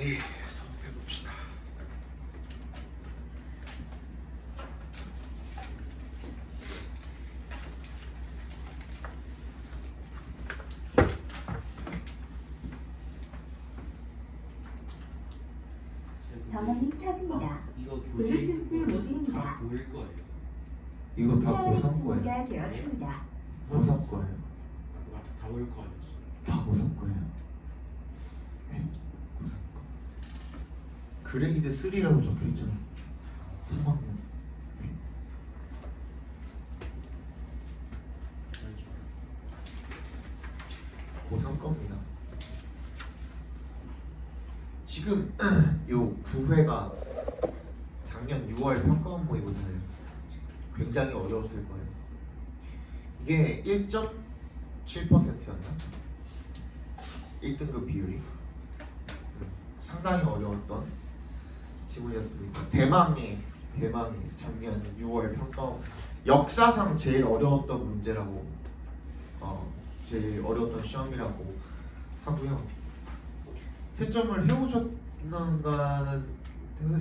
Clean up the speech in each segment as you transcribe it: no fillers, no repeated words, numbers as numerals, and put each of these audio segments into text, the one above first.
예, 수업해봅시다. 전원이 켜집니다. 이거 교재 블루투스 모드입니다. 다 보일 거예요. 이거 다 고3 거예요. 준비가 되었습니다. 고3 거예요. 다 보일 거 아니었어. 다 고3 거예요. 네, 고3 거. 그레이드 3라고 적혀 있잖아. 3학년. 네. 고3 겁니다. 지금 요 9회가 작년 6월 평가원 모의고사예요. 굉장히 어려웠을 거예요. 이게 1.7%였나? 1등급 비율이 상당히 어려웠던 지문이었습니다. 대망의 작년 6월 평가원 역사상 제일 어려웠던 문제라고 제일 어려웠던 시험이라고 하고요. 채점을 해오셨는가는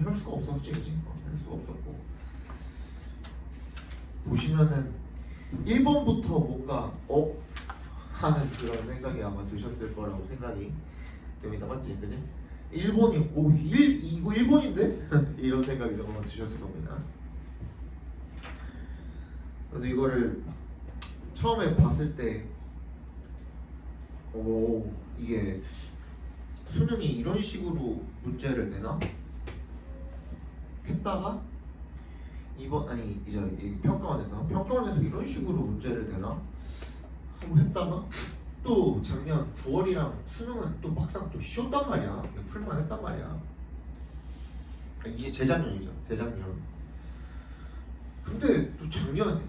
할 수가 없었지, 그지? 할 수가 없었고 보시면은 1번부터 뭔가 하는 그런 생각이 아마 드셨을 거라고 생각이 됩니다. 맞지? 그지? 1번이 이거 1번인데? 이런 생각이 아마 드셨을 겁니다. 그래서 이거를 처음에 봤을 때 이게 수능이 이런 식으로 문제를 내나? 했다가 이번 이제 평가원에서 이런 식으로 문제를 내나? 하고 했다가 또 작년 9월이랑 수능은 또 막상 또 쉬었단 말이야. 풀만 했단 말이야. 이제 재작년. 근데 또 작년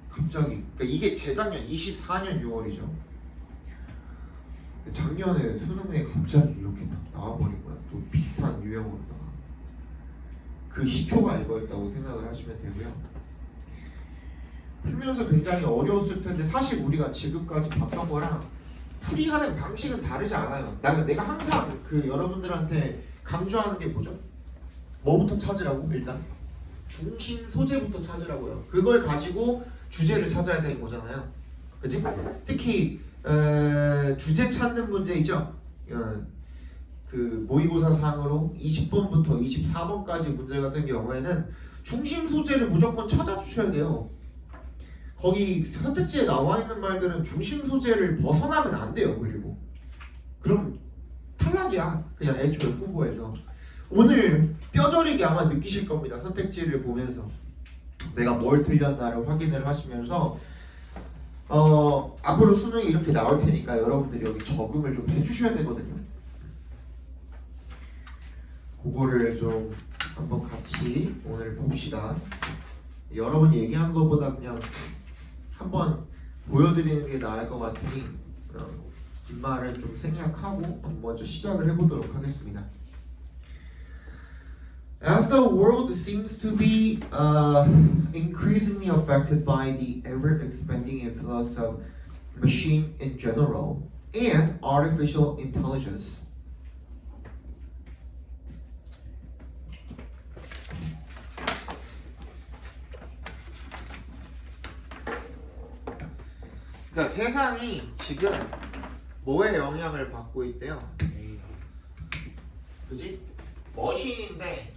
갑자기 그러니까 이게 재작년 24년 6월이죠. 작년에 수능에 갑자기 이렇게 딱 나와버린 거야. 또 비슷한 유형으로다가 그 시초가 이거였다고 생각을 하시면 되고요. 풀면서 굉장히 어려웠을 텐데 사실 우리가 지금까지 봤던 거랑 풀이하는 방식은 다르지 않아요. 내가 항상 그 여러분들한테 강조하는 게 뭐죠? 뭐부터 찾으라고? 일단 중심 소재부터 찾으라고요. 그걸 가지고 주제를 찾아야 되는 거잖아요. 그치? 특히 주제 찾는 문제 있죠? 그 모의고사 상으로 20번부터 24번까지 문제 같은 경우에는 중심 소재를 무조건 찾아주셔야 돼요. 거기 선택지에 나와 있는 말들은 중심 소재를 벗어나면 안 돼요. 그리고 그럼 탈락이야. 그냥 애초에 후보에서. 오늘 뼈저리게 아마 느끼실 겁니다. 선택지를 보면서 내가 뭘 틀렸나를 확인을 하시면서 앞으로 수능이 이렇게 나올 테니까 여러분들이 여기 적응을 좀 해주셔야 되거든요. 그거를 좀 한번 같이 오늘 봅시다. 여러분이 얘기하는 것보다 그냥 한번 보여드리는 게 나을 것 같으니 긴 말을 좀 생략하고 먼저 시작을 해보도록 하겠습니다. As the world seems to be increasingly affected by the ever-expanding influence of machine in general and artificial intelligence, 그러니까 세상이 지금 뭐에 영향을 받고 있대요? 그지? 머신인데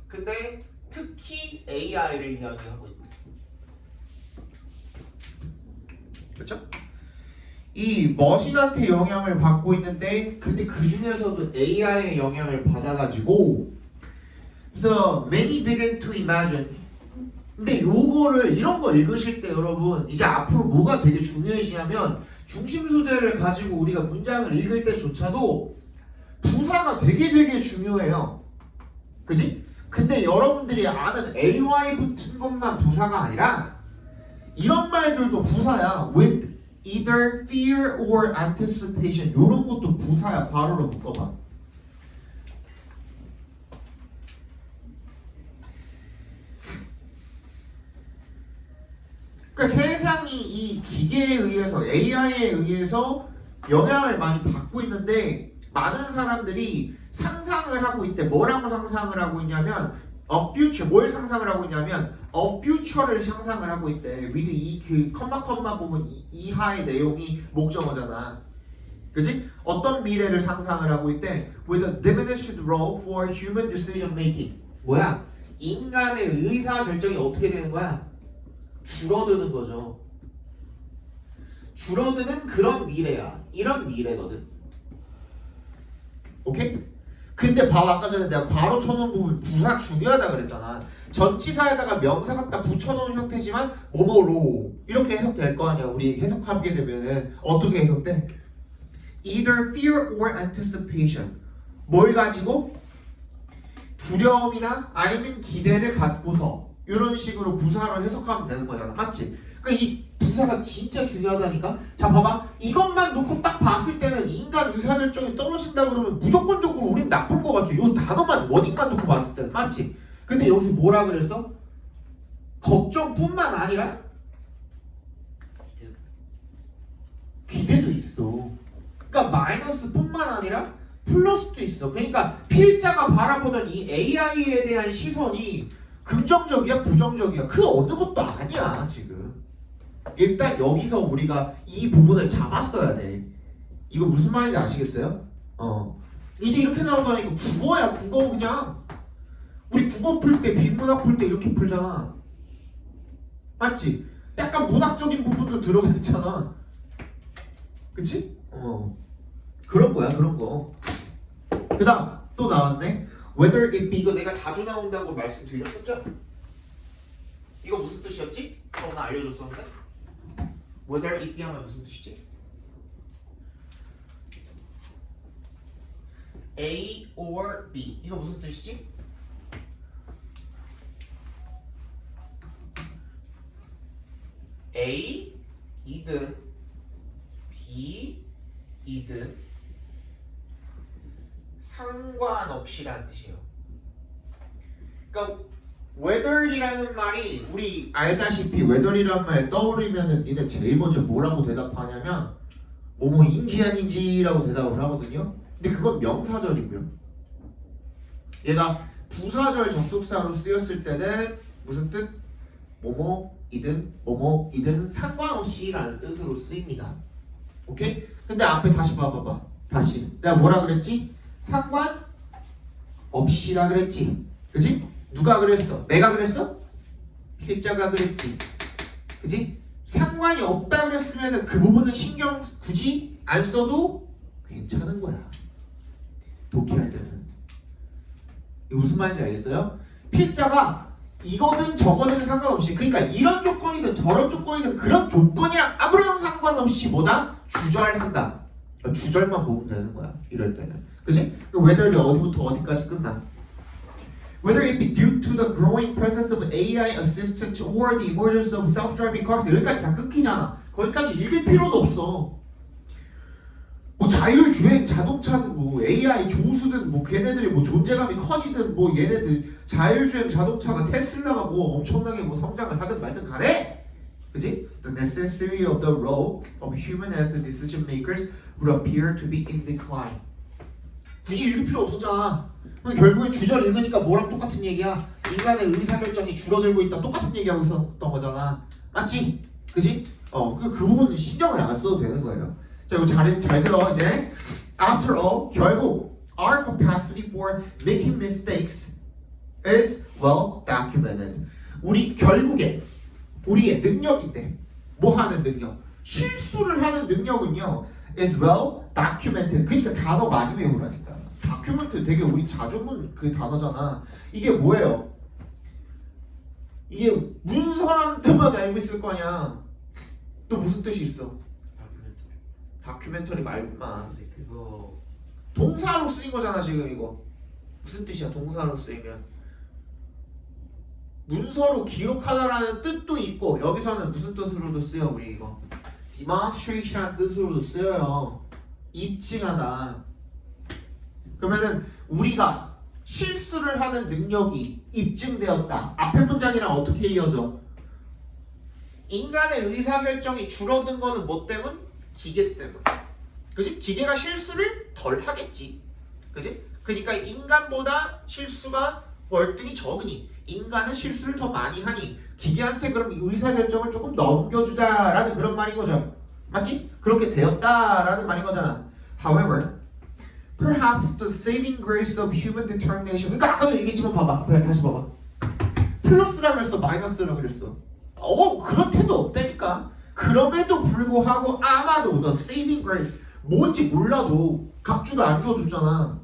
근데 특히 AI를 이야기하고 있다. 그렇죠? 이 머신한테 영향을 받고 있는데 근데 그 중에서도 AI의 영향을 받아가지고 그래서 many begin to imagine 근데 요거를 이런 거 읽으실 때 여러분 이제 앞으로 뭐가 되게 중요해지냐면 중심 소재를 가지고 우리가 문장을 읽을 때조차도 부사가 되게 중요해요. 그지? 근데 여러분들이 아는 AY 붙은 것만 부사가 아니라 이런 말들도 부사야. with either fear or anticipation 요런 것도 부사야. 괄호로 묶어봐. 그러니까 세상이 이 기계에 의해서 AI에 의해서 영향을 많이 받고 있는데 많은 사람들이 상상을 하고 있대. 뭐라고 상상을 하고 있냐면 a future. 뭘 상상을 하고 있냐면 a future를 상상을 하고 있대. with 이 컴마 부분 이하의 내용이 목적어잖아. 그지? 어떤 미래를 상상을 하고 있대. with a diminished role for human decision making. 뭐야? 인간의 의사 결정이 어떻게 되는 거야? 줄어드는 거죠. 줄어드는 그런 미래야. 이런 미래거든. 오케이? 근데 봐봐, 아까 전에 내가 괄호 쳐놓은 부분 부사 중요하다 그랬잖아. 전치사에다가 명사 갖다 붙여놓은 형태지만 뭐뭐로 이렇게 해석될 거 아니야. 우리 해석하게 되면은 어떻게 해석돼? Either fear or anticipation. 뭘 가지고? 두려움이나 아니면 기대를 갖고서 이런 식으로 부사로 해석하면 되는 거잖아. 맞지? 그러니까 이 부사가 진짜 중요하다니까. 자 봐봐, 이것만 놓고 딱 봤을 때는 인간 의사결정이 떨어진다 그러면 무조건적으로 우린 나쁜 거 같죠. 이 단어만 원인만 놓고 봤을 때는. 맞지? 근데 여기서 뭐라 그랬어? 걱정뿐만 아니라 기대도 있어. 그러니까 마이너스뿐만 아니라 플러스도 있어. 그러니까 필자가 바라보는 이 AI에 대한 시선이 긍정적이야, 부정적이야? 그 어느 것도 아니야 지금. 일단 여기서 우리가 이 부분을 잡았어야 돼. 이거 무슨 말인지 아시겠어요? 이제 이렇게 나오다니까 국어야. 국어 그냥 우리 국어 풀 때 빈문학 풀 때 이렇게 풀잖아. 맞지? 약간 문학적인 부분도 들어가 있잖아. 그치? 그런 거야, 그런 거. 그 다음 또 나왔네. Whether it be. 이거 내가 자주 나온다고 말씀드렸었죠? 이거 무슨 뜻이었지? 저번에 알려줬었는데. Whether it be 하면 무슨 뜻이지? A or B. 이거 무슨 뜻이지? A 이든 B 이든 상관없이라는 뜻이에요. 그러니까 whether이라는 말이 우리 알다시피 whether이라는 말 떠오르면은 니네 제일 먼저 뭐라고 대답하냐면 뭐뭐인지 아닌지라고 대답을 하거든요. 근데 그건 명사절이고요. 얘가 부사절 접속사로 쓰였을 때는 무슨 뜻? 뭐뭐이든 상관없이라는 뜻으로 쓰입니다. 오케이? 근데 앞에 다시 봐봐봐. 다시 내가 뭐라 그랬지? 상관없이라 그랬지. 그지? 누가 그랬어? 내가 그랬어? 필자가 그랬지. 그지? 상관이 없다 그랬으면 그 부분은 신경 굳이 안 써도 괜찮은 거야. 독해할 때는. 이거 무슨 말인지 알겠어요? 필자가 이거는 저거는 상관없이, 그러니까 이런 조건이든 저런 조건이든 그런 조건이랑 아무런 상관없이 뭐다? 주절한다. 주절만 보면 되는 거야. 이럴 때는. 그치? whether이 어디부터 어디까지 끝나? Whether it be due to the growing presence of AI assistant or the emergence of self-driving cars. 여기까지 다 끊기잖아. 거기까지 읽을 필요도 없어. 뭐 자율주행 자동차든 뭐 AI 조수든 뭐 걔네들이 뭐 존재감이 커지든 뭐 얘네들 자율주행 자동차가 테슬라가 뭐 엄청나게 뭐 성장을 하든 말든 간에, 그지? The necessity of the role of human as decision makers would appear to be in decline. 굳이 읽을 필요 없었잖아. 결국엔 주절 읽으니까 뭐랑 똑같은 얘기야. 인간의 의사결정이 줄어들고 있다. 똑같은 얘기하고 있었던 거잖아. 맞지? 그지? 그 부분은 신경을 안 써도 되는 거예요. 자, 이거 잘 들어 이제. After all, 결국 our capacity for making mistakes is well documented. 우리 결국에 우리의 능력인데 뭐 하는 능력? 실수를 하는 능력은요 is well documented. 그러니까 단어 많이 외우라니까. 다큐멘트 되게 우리 자주 본 그 단어잖아. 이게 뭐예요? 이게 문서한테만 알고 있을 거 아니야. 또 무슨 뜻이 있어? 다큐멘터리 말고만. 그거 동사로 쓰인 거잖아 지금 이거. 무슨 뜻이야 동사로 쓰이면? 문서로 기록하다라는 뜻도 있고 여기서는 무슨 뜻으로도 쓰여 우리 이거? demonstration이라는 뜻으로도 쓰여요. 입증하다. 그러면은 우리가 실수를 하는 능력이 입증되었다. 앞에 문장이랑 어떻게 이어져? 인간의 의사결정이 줄어든 거는 뭐 때문? 기계 때문. 그지? 기계가 실수를 덜 하겠지. 그지? 그러니까 인간보다 실수가 월등히 적으니 인간은 실수를 더 많이 하니 기계한테 그럼 의사결정을 조금 넘겨주자라는 그런 말인 거죠. 맞지? 그렇게 되었다라는 말인 거잖아. However, perhaps the saving grace of human determination. 그러니까 아까도 얘기했지만 봐봐. 그래 다시 봐봐. 플러스라 그랬어, 마이너스라 그랬어. 그런 태도 없다니까. 그럼에도 불구하고 아마도 the saving grace 뭔지 몰라도 각주가 안 주어줬잖아.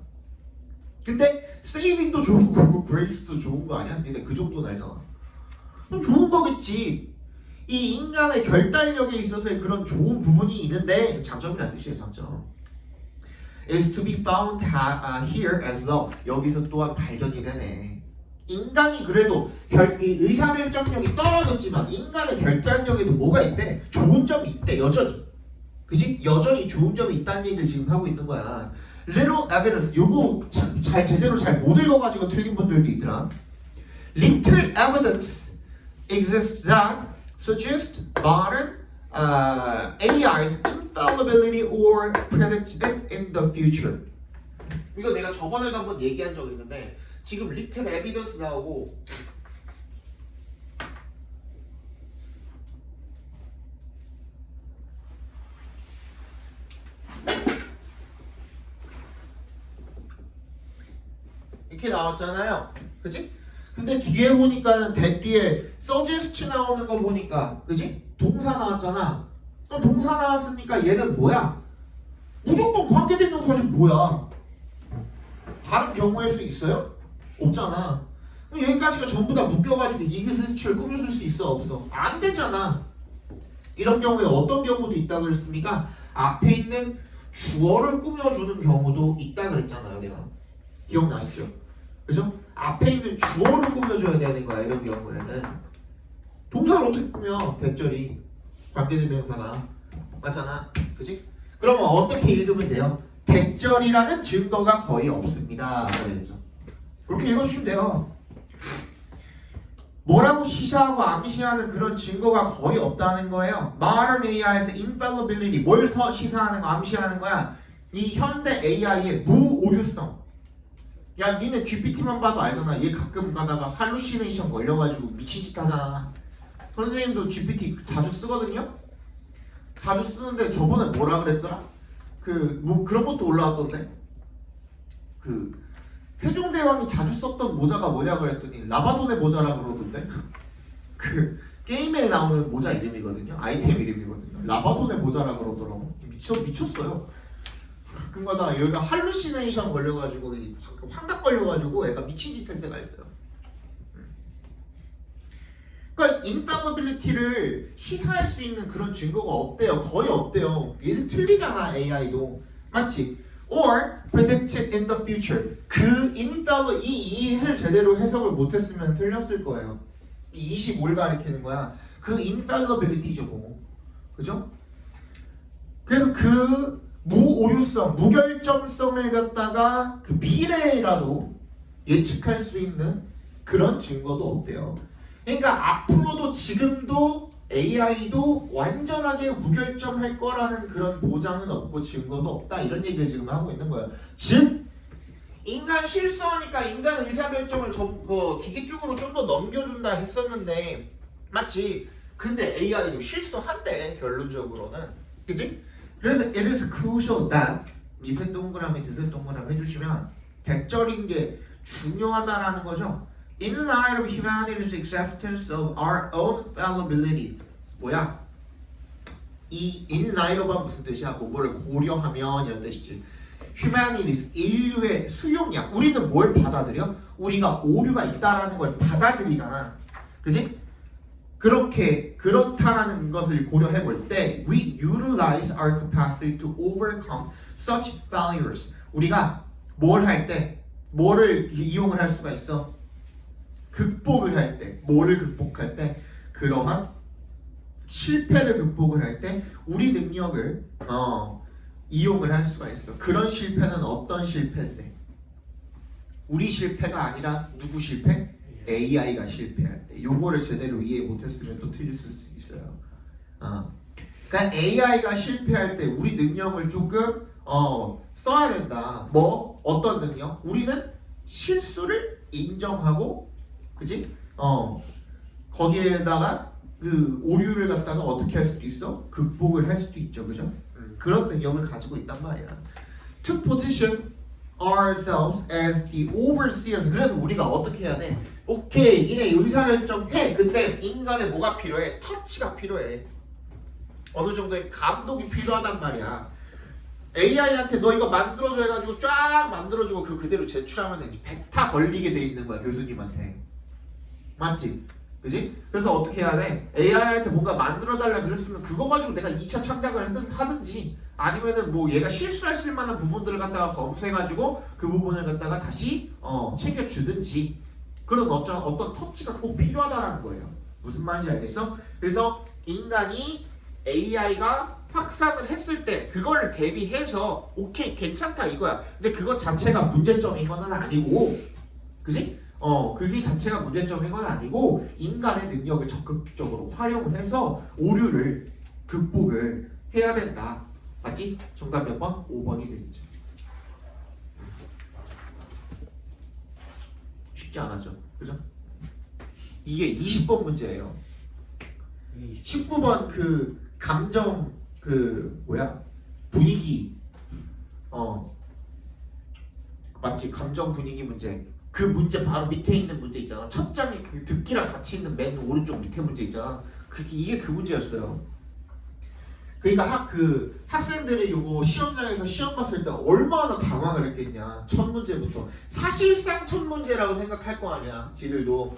근데 saving도 좋은 거고 grace도 좋은 거 아니야? 근데 그 정도는 알잖아. 그럼 좋은 거겠지. 이 인간의 결단력에 있어서의 그런 좋은 부분이 있는데 장점이란 뜻이에요. 장점. is to be found here as well. 여기서 또한 발견이 되네. 인간이 그래도 이 의사결정력이 떨어졌지만 인간의 결단력에도 뭐가 있대? 좋은 점이 있대. 여전히. 그지? 여전히 좋은 점이 있다는 얘기를 지금 하고 있는 거야. Little evidence. 요거 제대로 잘 못 읽어가지고 틀린 분들도 있더라. Little evidence exists that suggests modern AI's infallibility or predict it in the future. 이거 내가 저번에도 한번 얘기한 적 있는데 지금 little evidence 나오고 이렇게 나왔잖아요. 그치? 근데 뒤에 보니까는 뒤에 suggest 나오는 거 보니까 그치? 동사 나왔잖아. 그럼 동사 나왔으니까 얘는 뭐야? 무조건 관계대명사지 뭐야? 다른 경우일 수 있어요? 없잖아. 그럼 여기까지가 전부 다 묶여가지고 이그스트를 꾸며줄 수 있어? 없어? 안 되잖아. 이런 경우에 어떤 경우도 있다 그랬습니까? 앞에 있는 주어를 꾸며주는 경우도 있다 그랬잖아요. 내가 기억나시죠? 그죠? 앞에 있는 주어를 꾸며줘야 되는 거야. 이런 경우에는 동사를 어떻게 꾸며? 대절이 관계대명사가 맞잖아. 그지? 그러면 어떻게 읽으면 돼요? 대절이라는 증거가 거의 없습니다. 그래야죠. 그렇게 읽어주시면 돼요. 뭐라고 시사하고 암시하는 그런 증거가 거의 없다는 거예요. Modern AI에서 infallibility 뭘 시사하는 거, 암시하는 거야? 이 현대 AI의 무오류성. 야, 니네 GPT만 봐도 알잖아. 얘 가끔 가다가 할루시네이션 걸려가지고 미친 짓 하잖아. 선생님도 GPT 자주 쓰거든요? 자주 쓰는데 저번에 뭐라 그랬더라? 뭐 그런 것도 올라왔던데? 세종대왕이 자주 썼던 모자가 뭐냐 그랬더니 라바돈의 모자라 그러던데? 게임에 나오는 모자 이름이거든요. 아이템 이름이거든요. 라바돈의 모자라 그러더라고. 미쳤어요. 가끔가다 여기가 할루시네이션 걸려가지고 환각 걸려가지고 애가 미친 짓 할 때가 있어요. 그러니까 infallibility를 시사할 수 있는 그런 증거가 없대요. 거의 없대요. 얘는 틀리잖아. AI도 맞지? Or predict it in the future. 이를 제대로 해석을 못했으면 틀렸을 거예요. 이 25를 가리키는 거야. infallibility죠 뭐. 그죠? 그래서 무오류성, 무결점성을 갖다가 미래라도 예측할 수 있는 그런 증거도 없대요. 그러니까 앞으로도 지금도 AI도 완전하게 무결점할 거라는 그런 보장은 없고 증거도 없다. 이런 얘기를 지금 하고 있는 거예요. 즉 인간 실수하니까 인간 의사결정을 기계 쪽으로 좀 더 넘겨준다 했었는데 맞지? 근데 AI도 실수한대 결론적으로는. 그치? 그래서 it is crucial that 미세 동그라미 드세 동그라미 해주시면 백절인 게 중요하다라는 거죠. In light of humanity's acceptance of our own fallibility. 뭐야? 이 in light of가 무슨 뜻이야? 뭐를 고려하면 이런 뜻이지. humanity's 인류의 수용량. 우리는 뭘 받아들여? 우리가 오류가 있다라는 걸 받아들이잖아. 그지? 그렇다라는 것을 고려해 볼 때 we utilize our capacity to overcome such failures. 우리가 뭘 할 때 뭐를 이용을 할 수가 있어? 극복을 할 때, 뭐를 극복할 때? 그러한 실패를 극복을 할 때 우리 능력을 이용을 할 수가 있어. 그런 실패는 어떤 실패인데? 우리 실패가 아니라 누구 실패? AI가 실패할 때. 요거를 제대로 이해 못했으면 또 틀릴 수 있어요. 그러니까 AI가 실패할 때 우리 능력을 조금 써야 된다. 뭐 어떤 능력? 우리는 실수를 인정하고, 그지? 거기에다가 그 오류를 갖다가 어떻게 할 수도 있어? 극복을 할 수도 있죠, 그죠? 그런 능력을 가지고 있단 말이야. To position ourselves as the overseers. 그래서 우리가 어떻게 해야 돼? 오케이, 니네 의사결정해. 근데 인간의 뭐가 필요해? 터치가 필요해. 어느 정도의 감독이 필요하단 말이야. AI한테 너 이거 만들어줘 해가지고 쫙 만들어주고 그 그대로 제출하면 이제 100타 걸리게 돼 있는 거야, 교수님한테. 맞지? 그지? 그래서 어떻게 해야 돼? AI한테 뭔가 만들어달라 그랬으면 그거 가지고 내가 2차 창작을 하든지 아니면은 뭐 얘가 실수할 만한 부분들을 갖다가 검수해가지고 그 부분을 갖다가 다시 챙겨주든지 그런 어떤 터치가 꼭 필요하다라는 거예요. 무슨 말인지 알겠어? 그래서 인간이 AI가 확산을 했을 때 그걸 대비해서 오케이 괜찮다 이거야. 근데 그것 자체가 문제점인 건 아니고, 그지? 그게 자체가 문제점인 건 아니고 인간의 능력을 적극적으로 활용을 해서 오류를 극복을 해야 된다. 맞지? 정답 몇 번? 5번이 되겠죠. 쉽지 않았죠, 그죠? 이게 20번 문제예요. 19번 그 감정 그 뭐야 분위기 맞지? 감정 분위기 문제. 그 문제 바로 밑에 있는 문제 있잖아. 첫 장에 그 듣기랑 같이 있는 맨 오른쪽 밑에 문제 있잖아. 이게 그 문제였어요. 그러니까 그 학생들이 요거 시험장에서 시험 봤을 때 얼마나 당황을 했겠냐. 첫 문제부터 사실상 첫 문제라고 생각할 거 아니야, 지들도.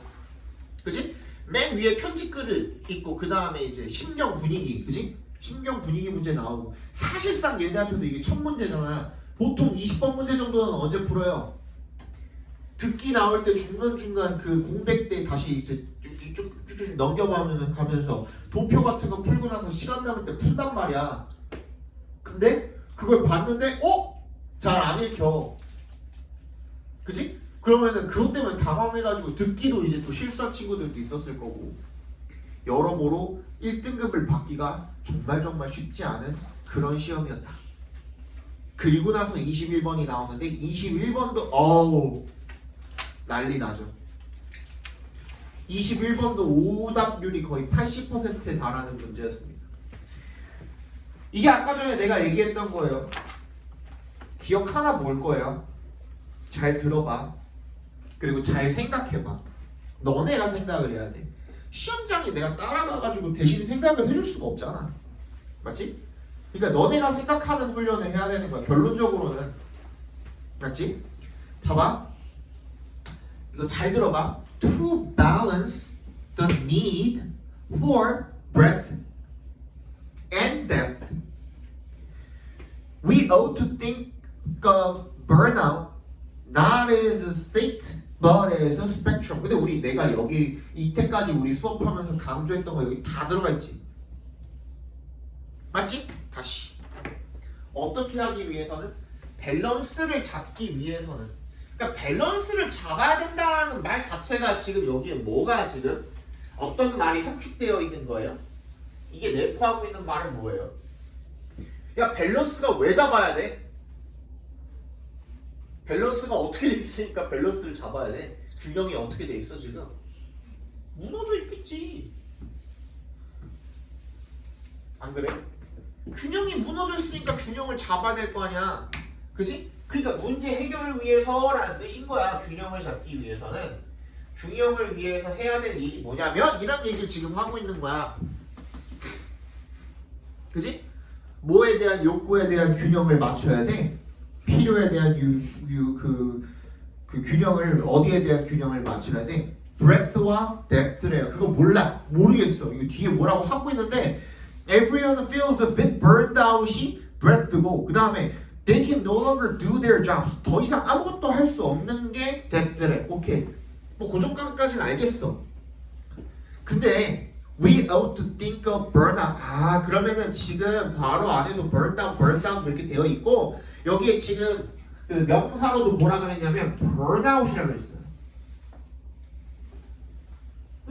그지? 맨 위에 편집글을 있고 그 다음에 이제 심경 분위기, 그지? 심경 분위기 문제 나오고 사실상 얘네한테도 이게 첫 문제잖아. 보통 20번 문제 정도는 언제 풀어요? 듣기 나올 때 중간중간 그 공백 때 다시 이제 쭉쭉 넘겨가면서 도표 같은 거 풀고 나서 시간 남을 때 푼단 말이야. 근데 그걸 봤는데 잘 안 읽혀. 그치? 그러면은 그것 때문에 당황해가지고 듣기도 이제 또 실수한 친구들도 있었을 거고, 여러모로 1등급을 받기가 정말 쉽지 않은 그런 시험이었다. 그리고 나서 21번이 나오는데 21번도 난리 나죠. 21번도 오답률이 거의 80%에 달하는 문제였습니다. 이게 아까 전에 내가 얘기했던 거예요. 기억 하나 볼 거예요. 잘 들어봐. 그리고 잘 생각해봐. 너네가 생각을 해야 돼. 시험장에 내가 따라가가지고 대신 생각을 해줄 수가 없잖아. 맞지? 그러니까 너네가 생각하는 훈련을 해야 되는 거야. 결론적으로는. 맞지? 봐봐. 이거 잘 들어봐. To balance the need for breadth and depth, we ought to think of burnout not as a state but as a spectrum. 근데 내가 여기 이때까지 우리 수업하면서 강조했던 거 여기 다 들어가 있지. 맞지? 다시. 어떻게 하기 위해서는? 밸런스를 잡기 위해서는. 그러니까 밸런스를 잡아야 된다는 말 자체가 지금 여기에 뭐가 지금 어떤 말이 함축되어 있는 거예요? 이게 내포하고 있는 말은 뭐예요? 야, 밸런스가 왜 잡아야 돼? 밸런스가 어떻게 돼 있으니까 밸런스를 잡아야 돼? 균형이 어떻게 돼 있어 지금? 무너져 있겠지. 안 그래? 균형이 무너져 있으니까 균형을 잡아야 될 거 아니야. 그지? 그러니까 문제 해결을 위해서라는 뜻인 거야. 균형을 잡기 위해서는. 균형을 위해서 해야 될 일이 뭐냐면 이런 얘기를 지금 하고 있는 거야. 그지? 뭐에 대한 욕구에 대한 균형을 맞춰야 돼? 필요에 대한 그 균형을 어디에 대한 균형을 맞춰야 돼? breadth와 depth래요. 그거 모르겠어. 이거 뒤에 뭐라고 하고 있는데 everyone feels a bit burned out이 breadth고 그 다음에 they can no longer do their jobs. 더 이상 아무것도 할 수 없는 게 depth래. 오케이. 뭐 그 정도까지는 알겠어. 근데 we ought to think of burnout. 그러면은 지금 바로 안에도 burn down 이렇게 되어 있고 여기에 지금 그 명사로도 뭐라 그랬냐면 burnout이라고 그랬어요.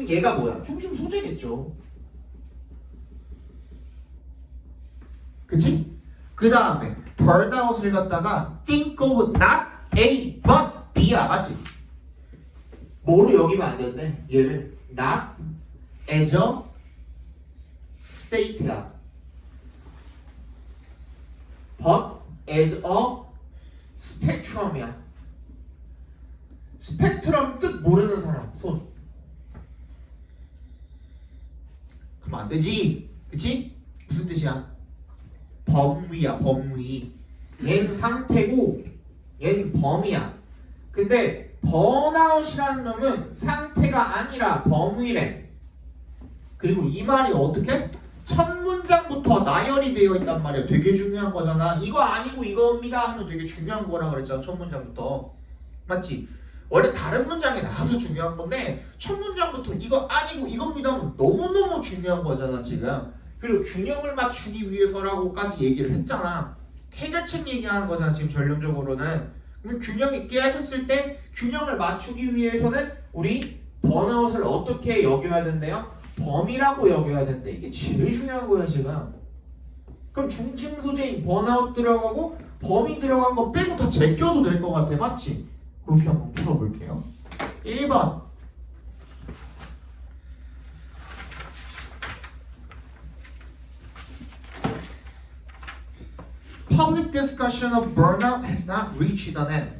얘가 뭐야? 중심 소재겠죠. 그치? 그 다음에 burnout을 갖다가 think of not A but B야. 맞지? 뭐로 여기면 안 되는데 얘를 not as a state야. but as a spectrum이야. 스펙트럼 뜻 모르는 사람 손. 그럼 안 되지. 그치? 무슨 뜻이야? 범위야. 범위. 얘는 상태고 얘는 범위야. 근데 번아웃이라는 놈은 상태가 아니라 범위래. 그리고 이 말이 어떻게? 첫 문장부터 나열이 되어 있단 말이야. 되게 중요한 거잖아. 이거 아니고 이겁니다 하면 되게 중요한 거라 그랬잖아. 첫 문장부터. 맞지? 원래 다른 문장에 나와도 중요한 건데 첫 문장부터 이거 아니고 이겁니다 하면 너무너무 중요한 거잖아 지금. 그리고 균형을 맞추기 위해서라고까지 얘기를 했잖아. 해결책 얘기하는 거잖아 지금 전론적으로는. 그럼 균형이 깨졌을 때 균형을 맞추기 위해서는 우리 번아웃을 어떻게 여겨야 된대요? 범위라고 여겨야 된대. 이게 제일 중요한 거야 지금. 그럼 중증 소재인 번아웃 들어가고 범위 들어간 거 빼고 다 제껴도 될 것 같아. 맞지? 그렇게 한번 풀어볼게요. 1번 Public discussion of burnout has not reached an end.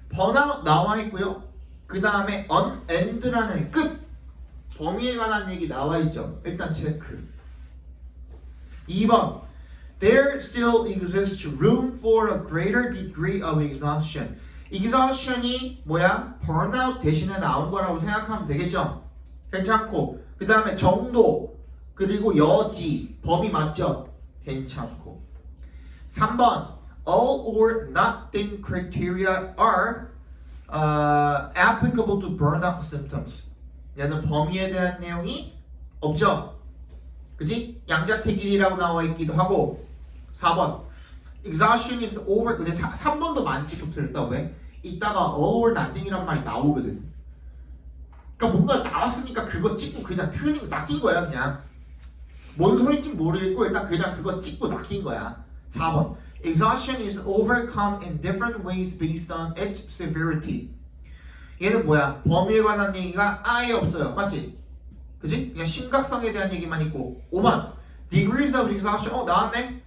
번아웃 나와 있고요. 그 다음에 unend라는 끝. 범위에 관한 얘기 나와 있죠. 일단 체크. 2번 There still exists room for a greater degree of exhaustion. exhaustion이 뭐야? burnout 대신에 나온 거라고 생각하면 되겠죠? 괜찮고 그 다음에 정도 그리고 여지 범위 맞죠? 괜찮고 3번 All or nothing criteria are applicable to burnout symptoms. 얘는 범위에 대한 내용이 없죠? 그치? 양자택일이라고 나와 있기도 하고 4번 Exhaustion is over. 근데 3번도 많지 틀렸다. 왜? 이따가 all or nothing이란 말이 나오거든. 그러니까 뭔가 나왔으니까 그거 찍고 그냥 틀린 거 낚인 거야 그냥. 뭔 소리인지 모르겠고 일단 그냥 그거 찍고 낚인 거야. 4번 Exhaustion is overcome in different ways based on its severity. 얘는 뭐야? 범위에 관한 얘기가 아예 없어요. 맞지? 그지? 그냥 심각성에 대한 얘기만 있고 5번 Degrees of exhaustion. 나왔네?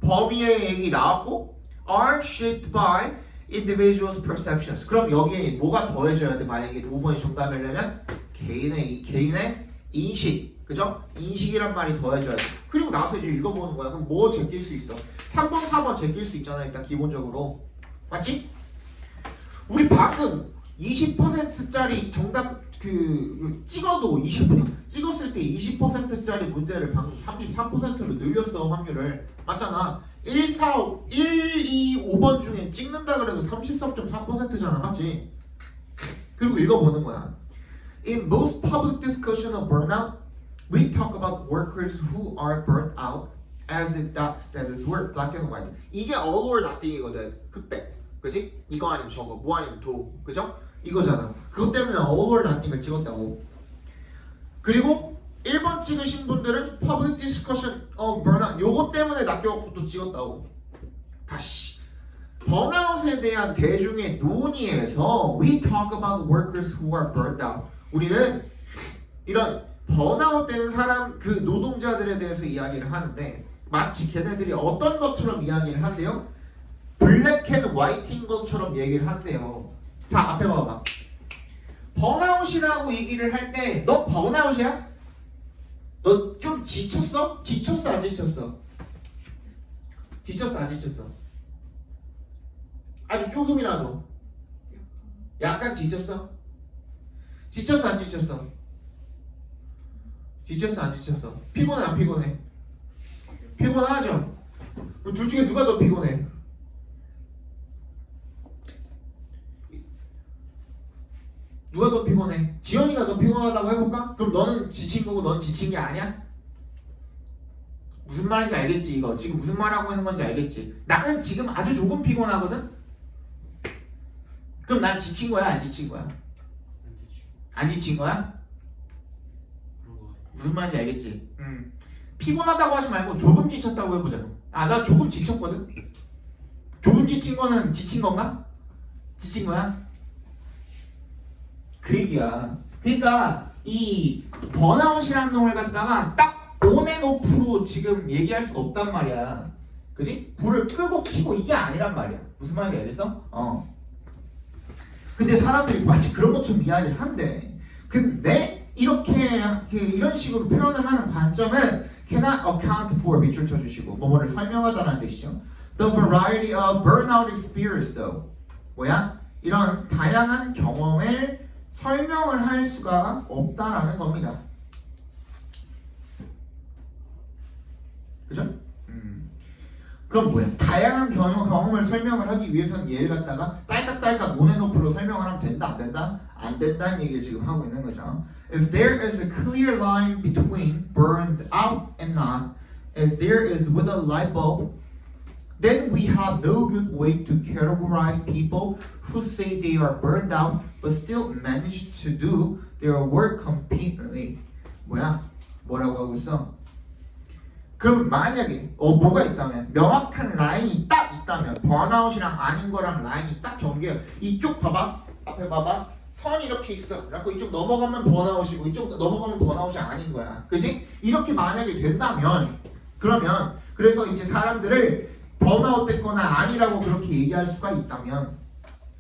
범위의 얘기 나왔고 are shaped by individuals' perceptions. 그럼 여기에 뭐가 더해져야 돼? 만약에 5번이 정답이려면 개인의 인식. 그죠? 인식이란 말이 더해져야 돼. 그리고 나서 이제 읽어보는 거야. 그럼 뭐 제낄 수 있어? 3번, 4번 제낄 수 있잖아. 일단 기본적으로. 맞지? 우리 방금 20%짜리 정답 찍어도 20% 찍었을 때 20%짜리 문제를 방금 33%로 늘렸어 확률을. 맞잖아. 1, 2, 5번 중에 찍는다 그래도 33.4%잖아. 맞지? 그리고 읽어보는 거야. In most public discussion of burnout, we talk about workers who are burnt out as if that status were black and white. 이게 all or nothing이거든. 흑백. 그지? 이거 아니면 저거, 뭐 아니면 도. 그죠? 이거잖아. 그것 때문에 all or nothing을 찍었다고. 그리고 1번 찍으신 분들은 public discussion of burnout 요거 때문에 낚여갖고 또 찍었다고. 다시 번아웃에 대한 대중의 논의에서 we talk about workers who are burnt out. 우리는 이런 번아웃 되는 사람 그 노동자들에 대해서 이야기를 하는데 마치 걔네들이 어떤 것처럼 이야기를 한대요? 블랙 앤 화이트인 것처럼 얘기를 한대요. 자 앞에 봐봐. 번아웃이라고 얘기를 할 때 너 번아웃이야? 너 좀 지쳤어? 지쳤어 안 지쳤어? 지쳤어 안 지쳤어? 아주 조금이라도 약간 지쳤어? 지쳤어 안 지쳤어? 지쳤어 안 지쳤어? 피곤해 안 피곤해? 피곤하죠? 둘 중에 누가 더 피곤해? 누가 더 피곤해? 지연이가 더 피곤하다고 해볼까? 그럼 너는 지친 거고 넌 지친 게 아니야? 무슨 말인지 알겠지 이거? 지금 무슨 말하고 있는 건지 알겠지? 나는 지금 아주 조금 피곤하거든? 그럼 난 지친 거야 안 지친 거야? 안 지친 거야? 무슨 말인지 알겠지? 피곤하다고 하지 말고 조금 지쳤다고 해보자고. 아, 나 조금 지쳤거든. 조금 지친 거는 지친 건가? 지친 거야? 그 얘기야. 그러니까 이 번아웃이라는 놈을 갖다가 딱 온앤오프로 지금 얘기할 수가 없단 말이야. 그지? 불을 끄고 켜고 이게 아니란 말이야. 무슨 말인지 알겠어? 근데 사람들이 마치 그런 것처럼 이야기를 한대. 근데 이런 식으로 표현을 하는 관점은 cannot account for 밑줄 쳐주시고 뭐뭐를 설명하다라는 뜻이죠. The variety of burnout experience though 뭐야? 이런 다양한 경험을 설명을 할 수가 없다라는 겁니다. 그죠? 그럼 뭐야? 다양한 경험을 설명을 하기 위해서는 얘를 갖다가 딸깍딸깍 온앤오프로 설명을 하면 된다? 안 된다? 안 된다는 얘기를 지금 하고 있는 거죠. If there is a clear line between burned out and not, as there is with a light bulb, then we have no good way to categorize people who say they are burned out but still manage to do their work competently. 뭐야? 뭐라고 하고 있어? 그럼 만약에 뭐가 있다면 명확한 라인이 딱 있다면 번아웃이랑 아닌 거랑 라인이 딱 경계해. 이쪽 봐봐. 앞에 봐봐. 선이 이렇게 있어. 그래갖고 이쪽 넘어가면 번아웃이고 이쪽 넘어가면 번아웃이 아닌 거야. 그지? 이렇게 만약에 된다면 그러면 그래서 이제 사람들을 번아웃 됐거나 아니라고 그렇게 얘기할 수가 있다면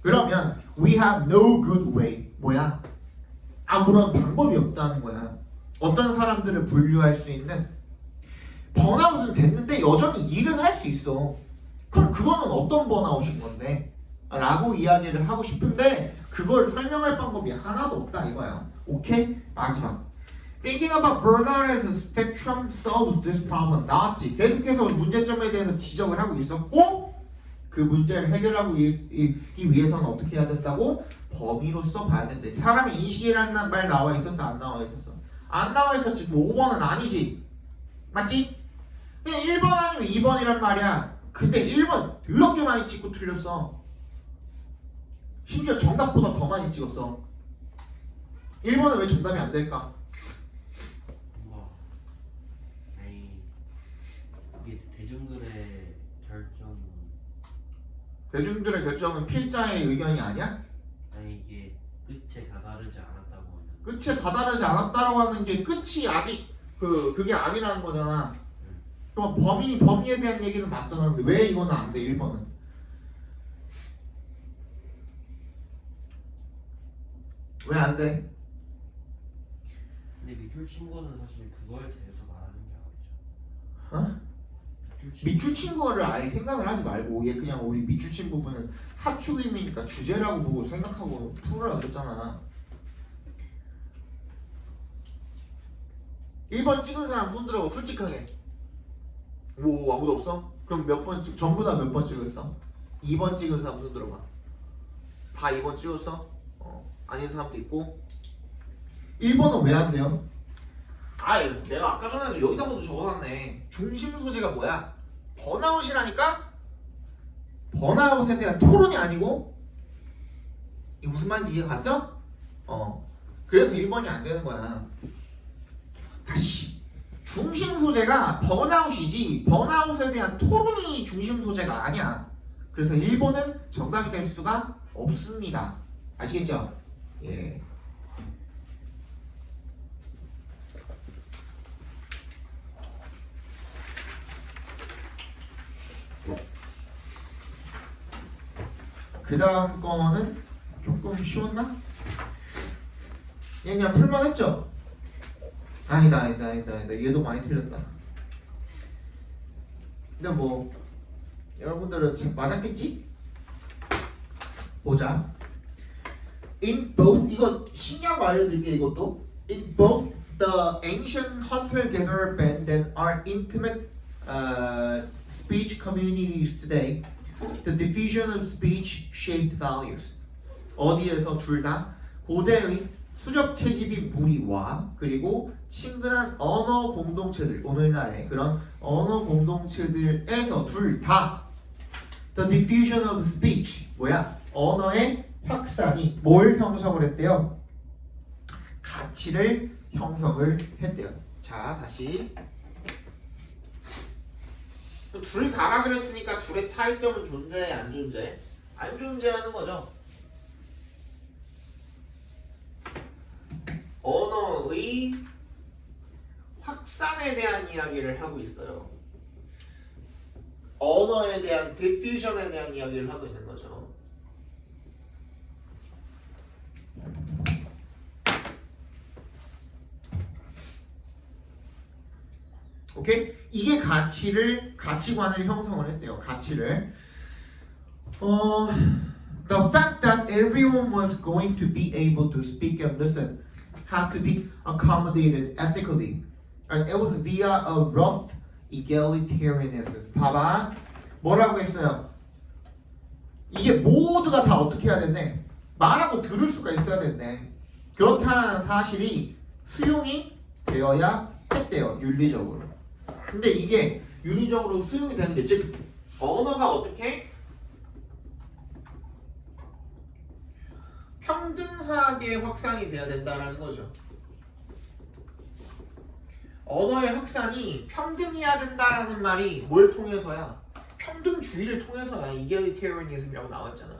그러면 we have no good way. 뭐야? 아무런 방법이 없다는 거야. 어떤 사람들을 분류할 수 있는 번아웃은 됐는데 여전히 일은 할 수 있어. 그럼 그거는 어떤 번아웃인 건데? 라고 이야기를 하고 싶은데 그걸 설명할 방법이 하나도 없다 이거야. 오케이? 마지막. Thinking about burnout as a spectrum solves this problem. 나왔지? 계속해서 문제점에 대해서 지적을 하고 있었고 그 문제를 해결하기 위해서는 어떻게 해야 된다고? 범위로서 봐야 된대. 사람의 인식이라는 말 나와 있었어? 안 나와 있었어? 안 나와 있었지. 뭐 5번은 아니지. 맞지? 그냥 1번 아니면 2번이란 말이야. 근데 1번 더럽게 많이 찍고 틀렸어. 심지어 정답보다 더 많이 찍었어. 1번은 왜 정답이 안 될까? 아니 이게 대중들의 결정은 필자의 의견이 아니야? 아니 이게 끝에 다다르지 않았다고 하는. 끝에 다다르지 않았다라고 하는 게 끝이 아직 그게 아니라는 거잖아. 그럼 범위에 대한 얘기는 맞잖아. 근데 왜 이거는 안 돼? 1번은 왜 안 돼? 근데 밑줄 친 거는 사실 그거에 대해서 말하는 게 아니죠. 어? 밑줄 친 거를 아예 생각을 하지 말고 얘 그냥 우리 밑줄 친 부분은 하축임이니까 주제라고 보고 생각하고 풀으라 그랬잖아. 1번 찍은 사람 손 들어봐. 솔직하게. 뭐 아무도 없어? 그럼 몇 번 전부 다 몇 번 찍었어? 2번 찍은 사람 손 들어봐. 다 2번 찍었어? 아닌 사람도 있고. 1번은 왜 안 돼요? 내가 아까 전에 여기다가도 적어놨네. 중심 소재가 뭐야? 번아웃이라니까? 번아웃에 대한 토론이 아니고 이 무슨 말인지 이해 갔어? 그래서 1번이 안 되는 거야. 다시 중심 소재가 번아웃이지 번아웃에 대한 토론이 중심 소재가 아니야. 그래서 1번은 정답이 될 수가 없습니다. 아시겠죠? 예. 그 다음 거는 조금 쉬웠나? 얘 그냥 풀만 했죠? 아니다. 얘도 많이 틀렸다. 근데 뭐 여러분들은 맞았겠지? 보자. In both 이거 신기한 거 알려드릴게. 이것도 In both the ancient hunter-gatherer band and our intimate speech communities today, the diffusion of speech shaped values. 어디에서 둘 다 고대의 수렵 채집이 무리와 그리고 친근한 언어 공동체들, 오늘날의 그런 언어 공동체들에서 둘 다 the diffusion of speech 뭐야? 언어의 확산이 뭘 형성을 했대요? 가치를 형성을 했대요. 자, 다시 둘 다라 그랬으니까 둘의 차이점은 존재해 안 존재해? 안 존재하는 거죠. 언어의 확산에 대한 이야기를 하고 있어요. 언어에 대한 디퓨전에 대한 이야기를 하고 있는 거죠. 오케이? 이게 가치관을 형성을 했대요. 가치를. The fact that everyone was going to be able to speak and listen had to be accommodated ethically. And it was via a rough egalitarianism. 봐봐. 뭐라고 했어요? 이게 모두가 다 어떻게 해야 된대? 말하고 들을 수가 있어야 된대. 그렇다는 사실이 수용이 되어야 했대요. 윤리적으로. 근데 이게 윤리적으로 수용이 되는 게 즉 언어가 어떻게 평등하게 확산이 돼야 된다는 거죠. 언어의 확산이 평등해야 된다라는 말이 뭘 통해서야? 평등주의를 통해서야. 이겔리테리언이즘이라고 나왔잖아.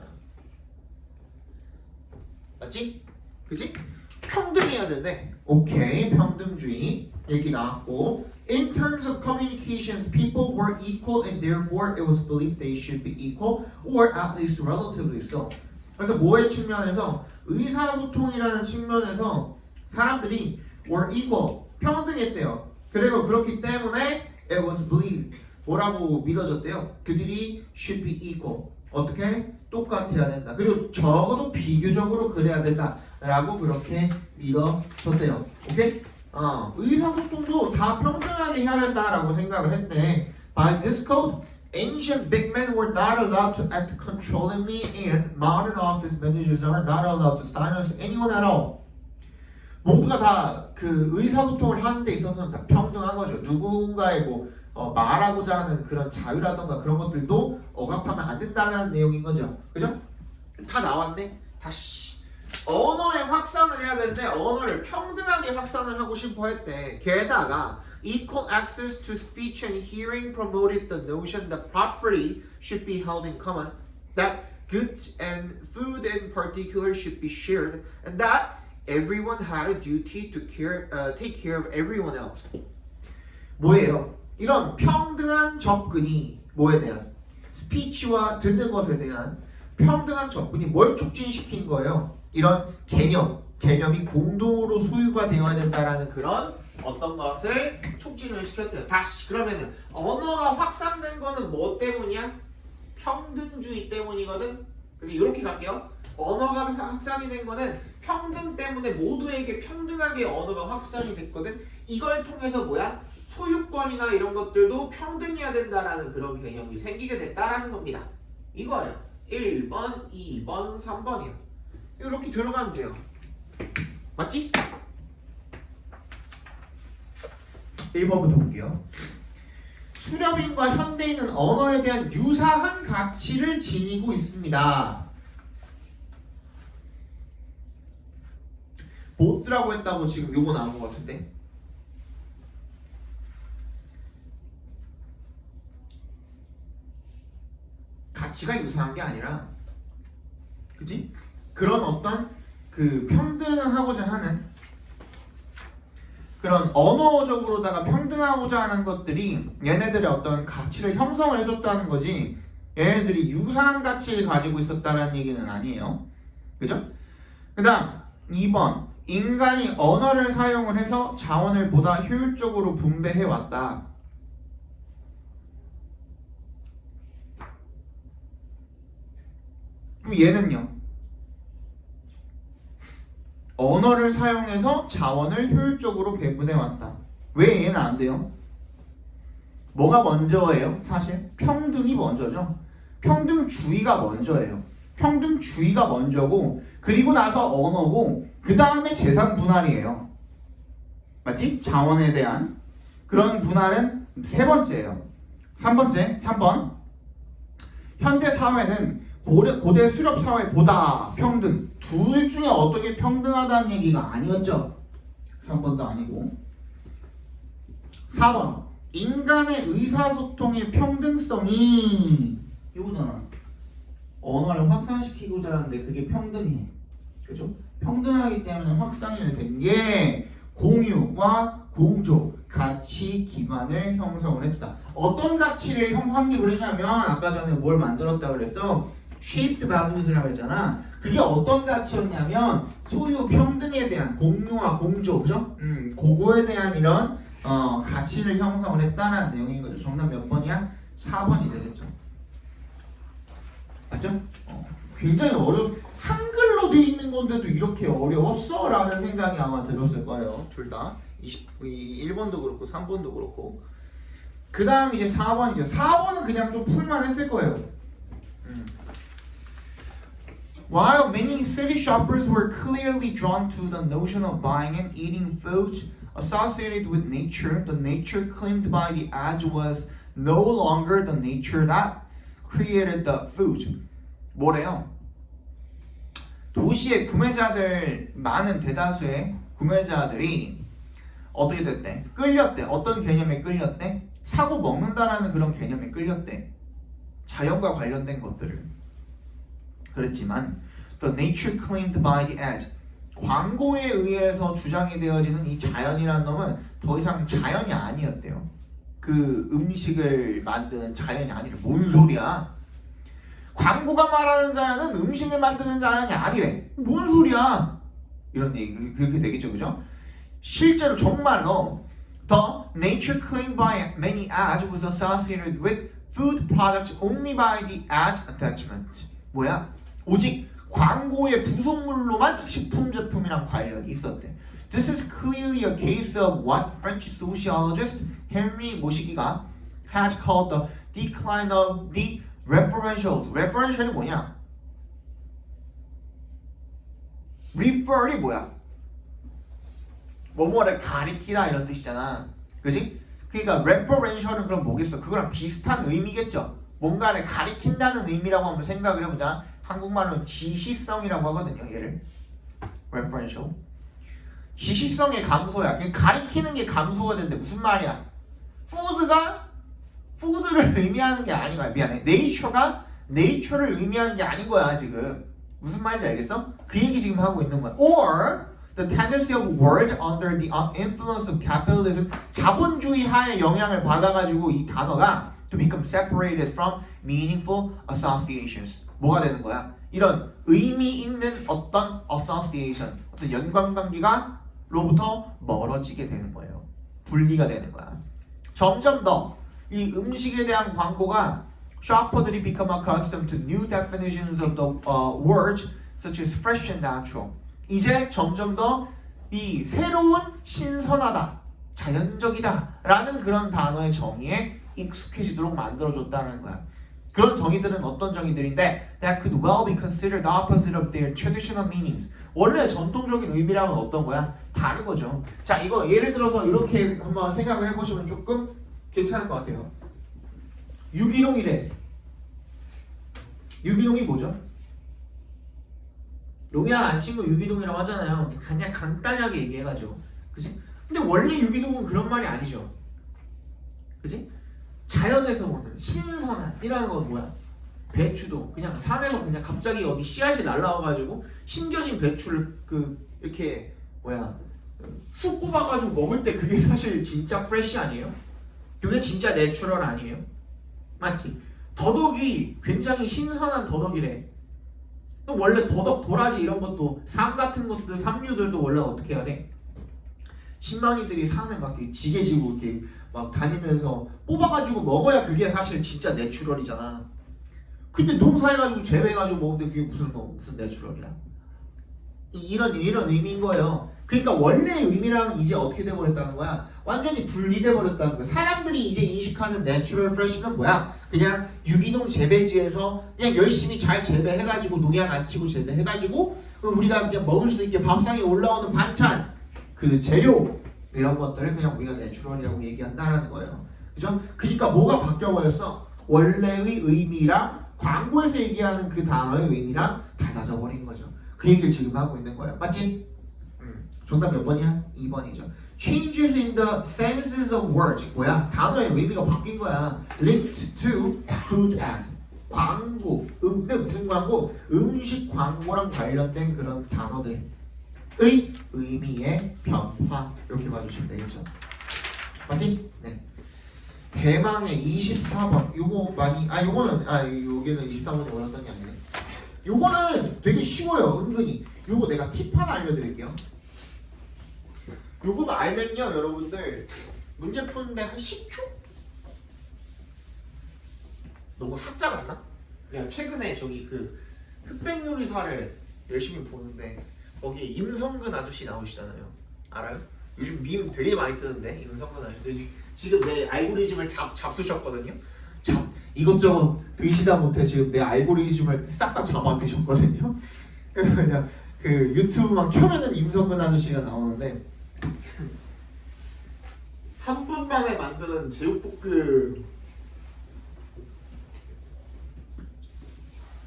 맞지? 그지? 평등해야 된대. 오케이, 평등주의 얘기 나왔고, in terms of communications, people were equal and therefore it was believed they should be equal, or at least relatively so. 그래서 뭐의 측면에서 의사소통이라는 측면에서 사람들이 were equal, 평등했대요. 그리고 그렇기 때문에 it was believed, 뭐라고 믿어졌대요? 그들이 should be equal, 어떻게? 똑같아야 된다. 그리고 적어도 비교적으로 그래야 된다라고 그렇게 믿어졌대요. 오케이? 의사소통도 다 평등하게 해야 된다라고 생각을 했네. By this code, ancient big men were not allowed to act controllingly and modern office managers are not allowed to silence anyone at all. 모두가 다 그 의사소통을 하는 데 있어서는 다 평등한 거죠. 누군가의 말하고자 하는 그런 자유라던가 그런 것들도 억압하면 안 된다는 내용인 거죠. 그죠? 다 나왔네. 다시 언어의 확산을 해야 되는데 언어를 평등하게 확산을 하고 싶어 했대. 게다가 equal access to speech and hearing promoted the notion that property should be held in common, that goods and food in particular should be shared, and that everyone had a duty to take care of everyone else. 뭐예요? 이런 평등한 접근이 뭐에 대한? 스피치와 듣는 것에 대한 평등한 접근이 뭘 촉진시킨 거예요? 이런 개념이 공동으로 소유가 되어야 된다라는 그런 어떤 것을 촉진을 시켰대요. 다시 그러면은 언어가 확산된 거는 뭐 때문이야? 평등주의 때문이거든. 그래서 이렇게 갈게요. 언어가 확산이 된 거는 평등 때문에 모두에게 평등하게 언어가 확산이 됐거든. 이걸 통해서 뭐야? 소유권이나 이런 것들도 평등해야 된다라는 그런 개념이 생기게 됐다라는 겁니다. 이거예요. 1번, 2번, 3번이요. 이렇게 들어가면 돼요. 맞지? 1번부터 볼게요. 수렴인과 현대인은 언어에 대한 유사한 가치를 지니고 있습니다. both라고 했다고 지금 요거 나온 것 같은데. 가치가 유사한 게 아니라, 그치? 그런 어떤 그 평등하고자 하는 그런 언어적으로다가 평등하고자 하는 것들이 얘네들의 어떤 가치를 형성을 해줬다는 거지, 얘네들이 유사한 가치를 가지고 있었다는 얘기는 아니에요. 그죠? 그 다음 2번, 인간이 언어를 사용을 해서 자원을 보다 효율적으로 분배해 왔다. 그럼 얘는요? 언어를 사용해서 자원을 효율적으로 배분해 왔다. 왜 얘는 안 돼요? 뭐가 먼저예요? 사실 평등이 먼저죠. 평등주의가 먼저예요. 평등주의가 먼저고, 그리고 나서 언어고, 그 다음에 재산 분할이에요. 맞지? 자원에 대한 그런 분할은 세 번째예요. 3번. 현대 사회는 고대 수렵 사회보다 평등, 둘 중에 어떤 게 평등하다는 얘기가 아니었죠. 3번도 아니고. 4번, 인간의 의사소통의 평등성이 이거잖아. 언어를 확산시키고자 하는데 그게 평등해. 그죠? 평등하기 때문에 확산이 된 게 공유와 공조, 가치 기반을 형성을 했다. 어떤 가치를 확립을 했냐면 아까 전에 뭘 만들었다 그랬어? shaped values라고 했잖아. 그게 어떤 가치였냐면 소유 평등에 대한 공유와 공조, 그죠? 그거에 대한 이런 가치를 형성을 했다는 내용인 거죠. 정답 몇 번이야? 4번이 되겠죠. 맞죠? 굉장히 한글로 돼 있는 건데도 이렇게 어려웠어? 라는 생각이 아마 들었을 거예요. 둘 다. 1번도 그렇고 3번도 그렇고. 그 다음 이제 4번이죠. 4번은 그냥 좀 풀만 했을 거예요. While many city shoppers were clearly drawn to the notion of buying and eating foods associated with nature, the nature claimed by the ads was no longer the nature that created the food. 뭐래요? 도시의 구매자들, 많은 대다수의 구매자들이 어떻게 됐대? 끌렸대. 어떤 개념에 끌렸대? 사고 먹는다라는 그런 개념에 끌렸대. 자연과 관련된 것들을. 그랬지만 the nature claimed by the ad, 광고에 의해서 주장이 되어지는 이 자연이라는 놈은 더 이상 자연이 아니었대요. 그 음식을 만드는 자연이 아니래. 뭔 소리야? 광고가 말하는 자연은 음식을 만드는 자연이 아니래. 뭔 소리야? 이런 얘기 그렇게 되겠죠, 그죠? 실제로 정말로 the nature claimed by many ads was associated with food products only by the ads attachment. 뭐야? 오직 광고의 부속물로만 식품 제품이랑 관련이 있었대. This is clearly a case of what French sociologist Henry 모시기가 has called the decline of the referentials. referential이 뭐냐? refer이 뭐야? 뭐뭐를 가리키다 이런 뜻이잖아. 그지? 그러니까 referential은 그럼 뭐겠어? 그거랑 비슷한 의미겠죠. 뭔가를 가리킨다는 의미라고 한번 생각을 해보자. 한국말로는 지시성이라고 하거든요. 얘를 referential. 지시성의 감소야. 가리키는 게 감소가 되는데 무슨 말이야? 푸드가 푸드를 의미하는 게 아닌 거야. 미안해. nature가 nature를 의미하는 게 아닌 거야 지금. 무슨 말인지 알겠어? 그 얘기 지금 하고 있는 거야. Or the tendency of words under the influence of capitalism, 자본주의 하에 영향을 받아가지고 이 단어가 to become separated from meaningful associations. 뭐가 되는 거야? 이런 의미 있는 어떤 association, 어떤 연관관계가 로부터 멀어지게 되는 거예요. 분리가 되는 거야. 점점 더 이 음식에 대한 광고가 shopper들이 become accustomed to new definitions of the words such as fresh and natural. 이제 점점 더 이 새로운 신선하다, 자연적이다 라는 그런 단어의 정의에 익숙해지도록 만들어줬다는 거야. 그런 정의들은 어떤 정의들인데 that could well be considered the opposite of their traditional meanings. 원래 전통적인 의미랑은 어떤 거야? 다른 거죠. 자, 이거 예를 들어서 이렇게 한번 생각을 해보시면 조금 괜찮을 것 같아요. 유기농이래. 유기농이 뭐죠? 농약 안 친 거 유기농이라고 하잖아요. 그냥 간단하게 얘기해가지고, 그지? 근데 원래 유기농은 그런 말이 아니죠. 그지? 자연에서 오는 신선한 이라는 건 뭐야? 배추도 그냥 산에서 그냥 갑자기 어디 씨앗이 날라와가지고 심겨진 배추를 이렇게 쑥 뽑아가지고 먹을 때 그게 사실 진짜 프레시 아니에요? 그게 진짜 내추럴 아니에요? 맞지? 더덕이 굉장히 신선한 더덕이래. 또 원래 더덕, 도라지 이런 것도 삶 같은 것들, 삼류들도 원래 어떻게 해야 돼? 신망이들이 산에 막 지게 지고 이렇게 막 다니면서 뽑아가지고 먹어야 그게 사실 진짜 내추럴이잖아. 근데 농사해가지고 재배해가지고 먹는데 그게 무슨 내추럴이야? 이런 의미인 거예요. 그러니까 원래의 의미랑 이제 어떻게 돼버렸다는 거야? 완전히 분리돼 버렸다는 거야. 사람들이 이제 인식하는 내추럴 프레시는 뭐야? 그냥 유기농 재배지에서 그냥 열심히 잘 재배해가지고 농약 안 치고 재배해가지고 우리가 그냥 먹을 수 있게 밥상에 올라오는 반찬, 그 재료 이런 것들을 그냥 우리가 내추럴이라고 얘기한다라는 거예요. 그죠? 그러니까 뭐가 바뀌어버렸어? 원래의 의미랑 광고에서 얘기하는 그 단어의 의미랑 달라져 버린 거죠. 그 얘기를 지금 하고 있는 거예요. 맞지? 정답 몇 번이야? 2번이죠. changes in the senses of words. 뭐야? 단어의 의미가 바뀐 거야. linked to food ad. 광고. 근데 무슨 광고? 음식 광고랑 관련된 그런 단어들의 의미의 변화. 이렇게 봐주시면 되겠죠. 맞지? 네. 대망의 24번. 요거 많이 요거는 여기는 24번이 어려웠던 게 아니네. 요거는 되게 쉬워요. 은근히. 요거 내가 팁 하나 알려드릴게요. 요거만 알면요, 여러분들 문제 푸는데 한 10초? 너무 사짜 같나? 그냥 최근에 저기 그 흑백 요리사를 열심히 보는데 거기에 임성근 아저씨 나오시잖아요. 알아요? 요즘 밈 되게 많이 뜨는데 임성근 아저씨 지금 내 알고리즘을 잡수셨거든요. 이것저것 드시다 못해 지금 내 알고리즘을 싹 다 잡아 드셨거든요. 그래서 그냥 그 유튜브만 켜면은 임성근 아저씨가 나오는데 3분 만에 만드는 제육볶음,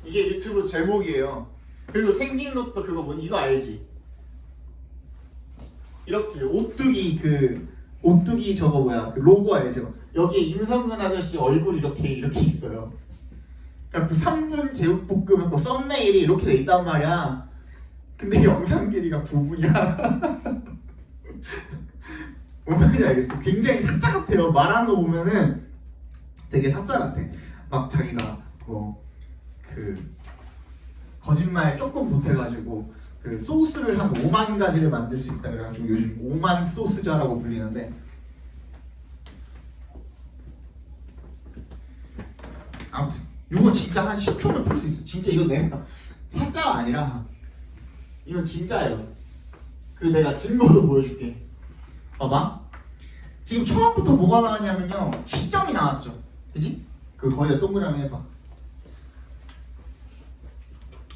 이게 유튜브 제목이에요. 그리고 생긴 것도 그거 뭐니 이거 알지? 이렇게 오뚜기 저거 뭐야 그 로고 알죠? 여기에 임성근 아저씨 얼굴 이렇게 있어요. 그러니까 그 3분 제육볶음의 그 썸네일이 이렇게 돼 있단 말이야. 근데 영상 길이가 9분이야. 뭔 말인지 알겠어. 굉장히 사짜 같아요. 말하는 거 보면은 되게 사짜 같아. 막 자기가 그 거짓말 조금 못해가지고 그 소스를 한 5만 가지를 만들 수 있다 그래가지고 요즘 5만 소스자라고 불리는데, 아무튼 이거 진짜 한 10초면 풀 수 있어. 진짜 이거 내가 사짜가 아니라 이건 진짜예요. 그리고 내가 증거도 보여줄게. 봐봐. 지금 처음부터 뭐가 나왔냐면요, 시점이 나왔죠. 그지? 그 거기다 동그라미 해봐.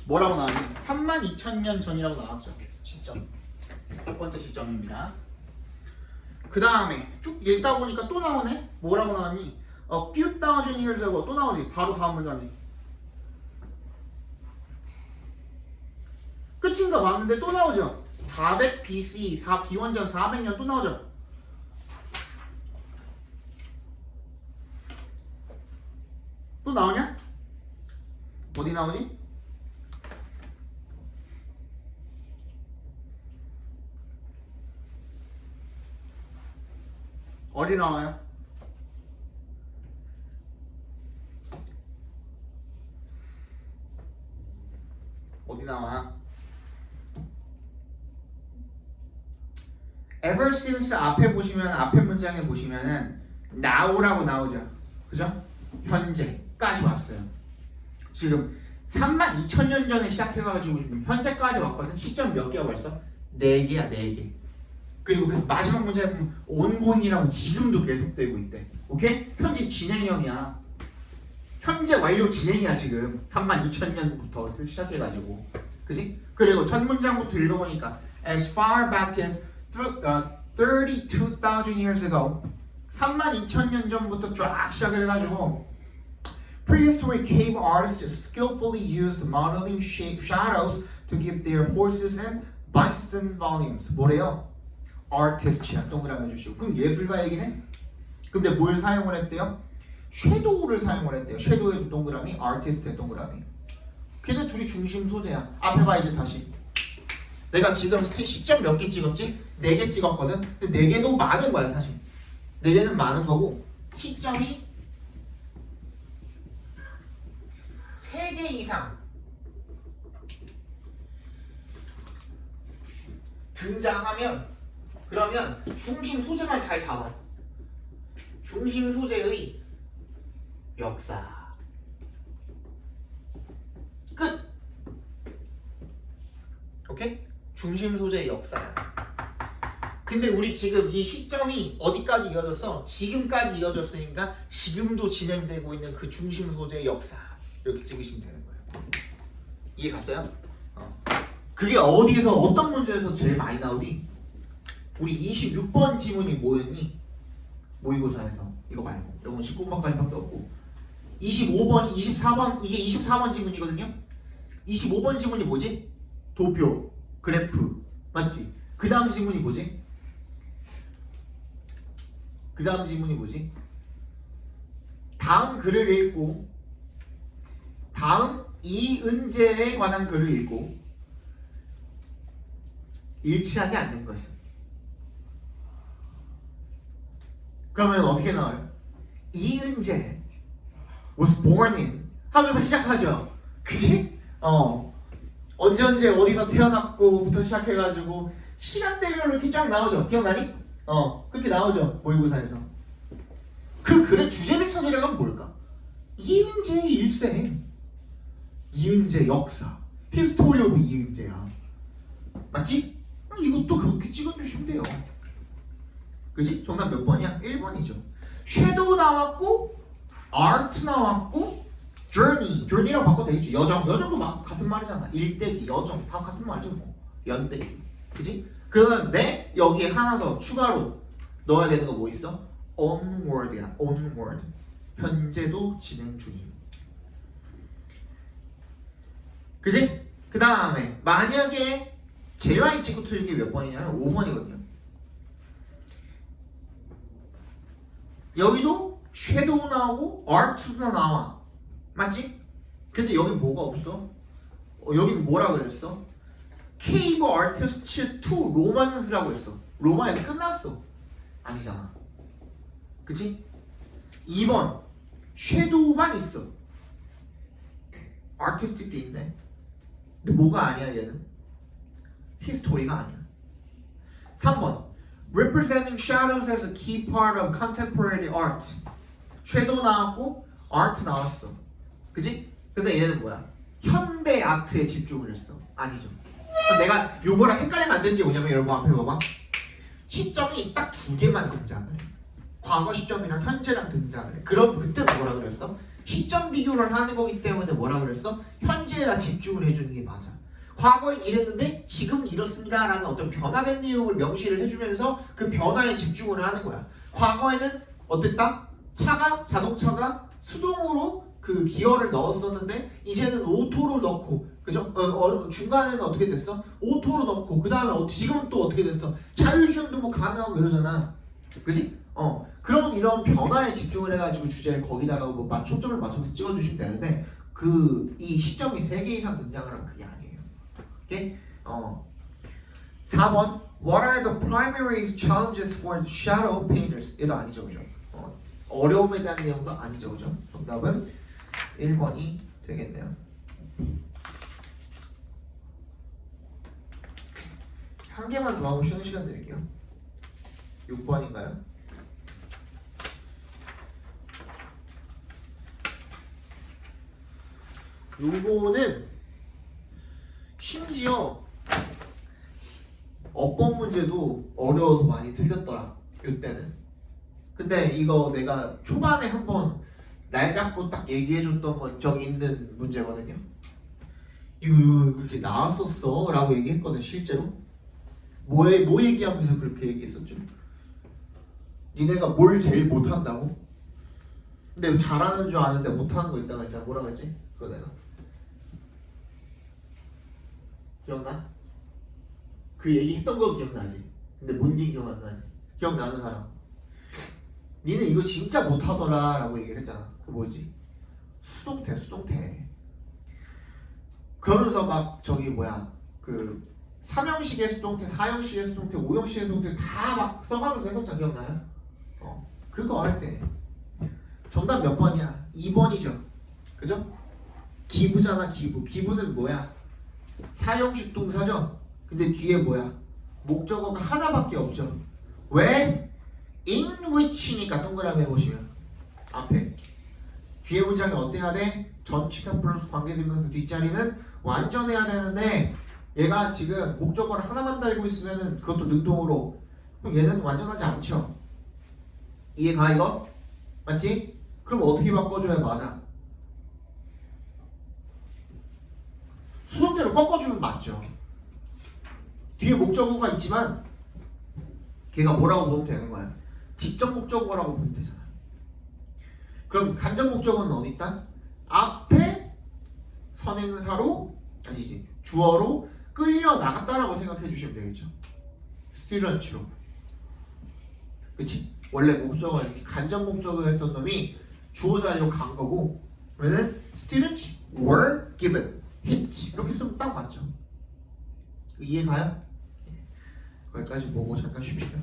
뭐라고 나왔니? 32,000년 전이라고 나왔죠. 시점. 첫 번째 시점입니다. 그 다음에 쭉 읽다 보니까 또 나오네? 뭐라고 나왔니? A few thousand years ago. 또 나오지. 바로 다음 문장이. 끝인가 봤는데 또 나오죠. 400 BC, 기원전 400년 또 나오죠. 또 나오냐? 어디 나오지? 어디 나와요? 어디 나와? Ever since 앞에 보시면, 앞에 문장에 보시면은 now라고 나오죠. 그죠? 현재까지 왔어요. 지금 32,000년 전에 시작해가지고 현재까지 왔거든. 시점 몇 개가 벌써? 4개야, 4개. 그리고 그 마지막 문제에 보면 ongoing이라고 지금도 계속되고 있대. 오케이? 현재 진행형이야. 현재 완료 진행이야 지금. 32,000년부터 시작해가지고. 그지? 그리고 첫 문장부터 읽어보니까 as far back as 32,000 years ago, 32,000년 전부터 쫙 시작을 해가지고 prehistoric cave artists skillfully used modeling shadows to give their horses and bison volumes. 뭐래요? artist야. 동그라미 해주시고. 그럼 예술가 얘기네? 근데 뭘 사용을 했대요? 섀도우를 사용을 했대요. 섀도우에도 동그라미, artist에 동그라미. 걔네 둘이 중심 소재야. 앞에 봐 이제 다시. 내가 지금 시점 몇 개 찍었지? 4개 찍었거든? 근데 4개도 많은 거야 사실. 4개는 많은 거고 시점이 3개 이상 등장하면 그러면 중심 소재만 잘 잡아. 중심 소재의 역사. 끝. 오케이? 중심 소재의 역사야. 근데 우리 지금 이 시점이 어디까지 이어졌어? 지금까지 이어졌으니까 지금도 진행되고 있는 그 중심 소재의 역사. 이렇게 찍으시면 되는 거예요. 이해 갔어요? 그게 어디에서 어떤 문제에서 제일 많이 나오니? 우리 26번 지문이 뭐였니? 모의고사에서. 이거 말고. 이건 19번까지밖에 없고. 25번, 24번, 이게 24번 지문이거든요. 25번 지문이 뭐지? 도표, 그래프. 맞지? 그 다음 지문이 뭐지? 그 다음 지문이 뭐지? 다음 글을 읽고 다음 이은재에 관한 글을 읽고 일치하지 않는 것은. 그러면 어떻게 나와요? 이은재 was born in 하면서 시작하죠. 그치? 언제 어디서 태어났고부터 시작해가지고 시간대별로 이렇게 쫙 나오죠. 기억나니? 그렇게 나오죠. 모의고사에서. 그 글의 주제를 찾으려고 하면 뭘까? 이은재의 일생, 이은재 역사, 히스토리 오브 이은재야. 맞지? 이것도 그렇게 찍어주시면 돼요. 그지? 정답 몇 번이야? 1번이죠. 섀도우 나왔고 아트 나왔고 journey라고 바꿔도 되겠죠. 여정도 막 같은 말이잖아. 일대기, 여정 다 같은 말이죠. 뭐. 연대기. 그지? 그런데 여기에 하나 더 추가로 넣어야 되는 거 뭐 있어? onward이야. onward. 현재도 진행 중임. 그지? 그 다음에 만약에 JY 찍고 틀기 몇 번이냐면 5번이거든요. 여기도 섀도우 나오고 아트도 나와. 맞지? 근데 여기 뭐가 없어? 여기는 뭐라 그랬어? 케이브 아티스트 2 로만스라고 했어. 로마에서 끝났어. 아니잖아. 그치? 2번 섀도우만 있어. 아티스틱도 있네. 근데 뭐가 아니야 얘는? 히스토리가 아니야. 3번 Representing shadows as a key part of contemporary art. 섀도우 나왔고 아트 나왔어. 그지? 근데 얘는 뭐야? 현대 아트에 집중을 했어. 아니죠. 내가 요거랑 헷갈리면 안 되는 게 뭐냐면 여러분 앞에 봐봐. 시점이 딱 두 개만 등장을 해. 과거 시점이랑 현재랑 등장을 해. 그럼 그때는 뭐라 그랬어? 시점 비교를 하는 거기 때문에 뭐라 그랬어? 현재에다 집중을 해주는 게 맞아. 과거엔 이랬는데 지금 이렇습니다 라는 어떤 변화된 내용을 명시를 해주면서 그 변화에 집중을 하는 거야. 과거에는 어땠다? 자동차가 수동으로 그 기어를 넣었었는데 이제는 오토로 넣고, 그죠? 중간에는 어떻게 됐어? 오토로 넣고, 그 다음에 지금은 또 어떻게 됐어? 자율주행도 뭐 가능하고 이러잖아. 그지? 그런 이런 변화에 집중을 해가지고 주제를 거기다가 뭐 초점을 맞춰서 찍어주시면 되는데 이 시점이 3개 이상 등장을 하면 그게 아니에요. 오케이? 4번 What are the primary challenges for the shadow painters? 얘도 아니죠, 그죠? 어려움에 대한 내용도 아니죠, 그죠? 정답은 1번이 되겠네요. 한 개만 더 하고 쉬는 시간 드릴게요. 6번인가요? 요거는 심지어 어법 문제도 어려워서 많이 틀렸더라, 요때는. 근데 이거 내가 초반에 한번 날 잡고 딱 얘기해줬던 거 저기 있는 문제거든요. 이거 그렇게 나왔었어 라고 얘기했거든. 실제로 뭐 얘기하면서 그렇게 얘기했었죠? 니네가 뭘 제일 못한다고? 근데 잘하는 줄 아는데 못하는 거 있다고 했잖아. 뭐라 그랬지? 그거 내가 기억나? 그 얘기했던 거 기억나지? 근데 뭔지 기억 안 나지? 기억나는 사람? 니네 이거 진짜 못하더라 라고 얘기를 했잖아. 그 뭐지? 수동태. 그러면서 막 저기 뭐야 그 3형식의 수동태, 4형식의 수동태, 5형식의 수동태 다 막 써가면서 해석자 기억나요? 그거 할 때 정답 몇 번이야? 2번이죠. 그죠? 기부잖아. 기부는 뭐야? 4형식 동사죠? 근데 뒤에 뭐야? 목적어가 하나밖에 없죠. 왜? in which니까 동그라미 해보시면 앞에 뒤에 문장이 어때야 돼? 전치사 플러스 관계되면서 뒷자리는 완전해야 되는데 얘가 지금 목적어를 하나만 달고 있으면 그것도 능동으로, 그럼 얘는 완전하지 않죠. 이해가 이거? 맞지? 그럼 어떻게 바꿔줘야 맞아? 수동태로 꺾어주면 맞죠. 뒤에 목적어가 있지만 걔가 뭐라고 보면 되는 거야? 직접 목적어라고 보면 되잖아. 그럼 간접 목적어는 어디 있다? 앞에 선행사로, 아니지, 주어로 끌려 나갔다라고 생각해 주시면 되겠죠. 스튜던트로. 그치? 원래 목적어 이렇게 간접 목적어 했던 놈이 주어 자리로 간 거고 그러면은 students were given hint 이렇게 쓰면 딱 맞죠. 이해 가요? 거기까지 보고 잠깐 쉽시다.